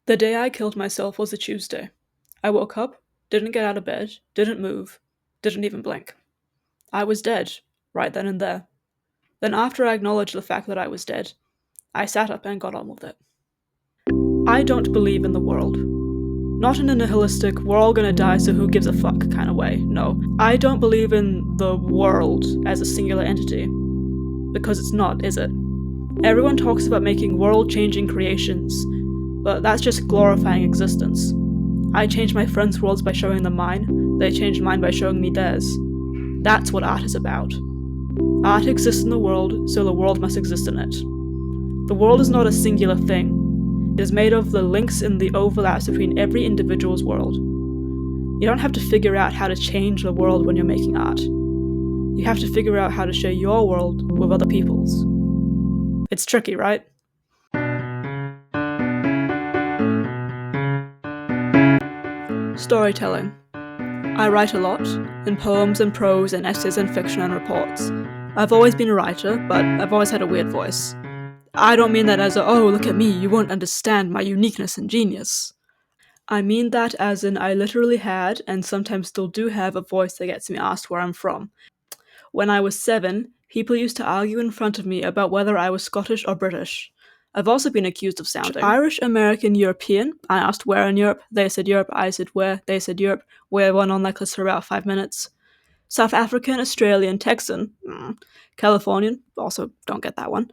The day I killed myself was a Tuesday. I woke up, didn't get out of bed, didn't move, didn't even blink. I was dead, right then and there. Then, after I acknowledged the fact that I was dead, I sat up and got on with it. I don't believe in the world. Not in a nihilistic, we're all gonna die so who gives a fuck kind of way, no. I don't believe in the world as a singular entity. Because it's not, is it? Everyone talks about making world changing creations, but that's just glorifying existence. I changed my friends' worlds by showing them mine, they changed mine by showing me theirs. That's what art is about. Art exists in the world, so the world must exist in it. The world is not a singular thing. It is made of the links and the overlaps between every individual's world. You don't have to figure out how to change the world when you're making art. You have to figure out how to share your world with other people's. It's tricky, right? Storytelling. I write a lot, in poems and prose and essays and fiction and reports. I've always been a writer, but I've always had a weird voice. I don't mean that as a, oh, look at me, you won't understand my uniqueness and genius. I mean that as in I literally had, and sometimes still do have, a voice that gets me asked where I'm from. When I was 7, people used to argue in front of me about whether I was Scottish or British. I've also been accused of sounding Irish, American, European. I asked where in Europe, they said Europe, I said where, they said Europe, where went on like this for about 5 minutes. South African, Australian, Texan, Californian, also don't get that one.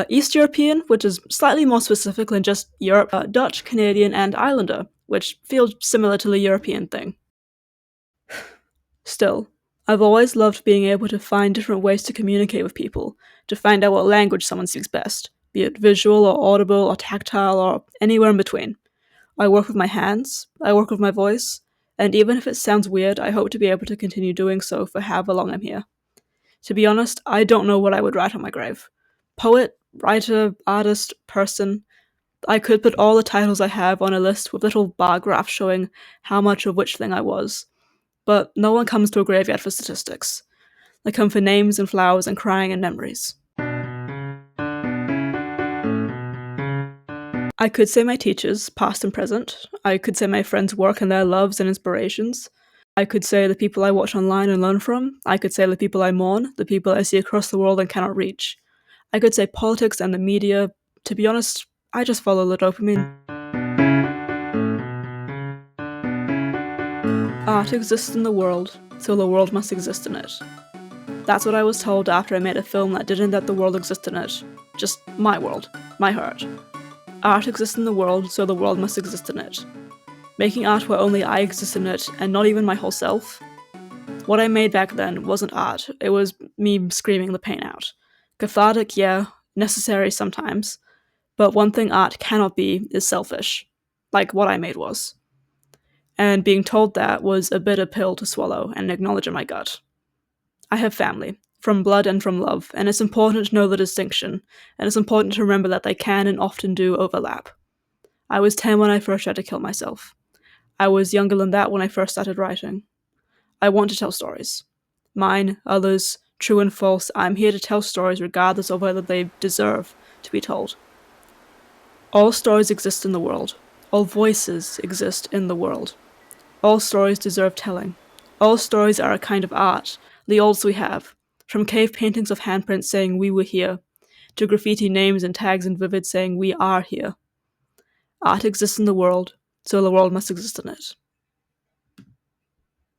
East European, which is slightly more specific than just Europe, Dutch, Canadian, and Islander, which feels similar to the European thing. Still, I've always loved being able to find different ways to communicate with people, to find out what language someone speaks best, be it visual or audible or tactile or anywhere in between. I work with my hands, I work with my voice, and even if it sounds weird, I hope to be able to continue doing so for however long I'm here. To be honest, I don't know what I would write on my grave. Poet, writer, artist, person. I could put all the titles I have on a list with little bar graphs showing how much of which thing I was. But no one comes to a graveyard for statistics. They come for names and flowers and crying and memories. I could say my teachers, past and present. I could say my friends' work and their loves and inspirations. I could say the people I watch online and learn from. I could say the people I mourn, the people I see across the world and cannot reach. I could say politics and the media. To be honest, I just follow the dopamine. Art exists in the world, so the world must exist in it. That's what I was told after I made a film that didn't let the world exist in it. Just my world, my heart. Art exists in the world, so the world must exist in it. Making art where only I exist in it, and not even my whole self. What I made back then wasn't art, it was me screaming the pain out. Cathartic, yeah, necessary sometimes, but one thing art cannot be is selfish, like what I made was. And being told that was a bitter pill to swallow and acknowledge in my gut. I have family, from blood and from love, and it's important to know the distinction, and it's important to remember that they can and often do overlap. I was 10 when I first tried to kill myself. I was younger than that when I first started writing. I want to tell stories. Mine, others, true and false, I'm here to tell stories regardless of whether they deserve to be told. All stories exist in the world. All voices exist in the world. All stories deserve telling. All stories are a kind of art, the oldest we have, from cave paintings of handprints saying we were here, to graffiti names and tags in Vivid saying we are here. Art exists in the world, so the world must exist in it.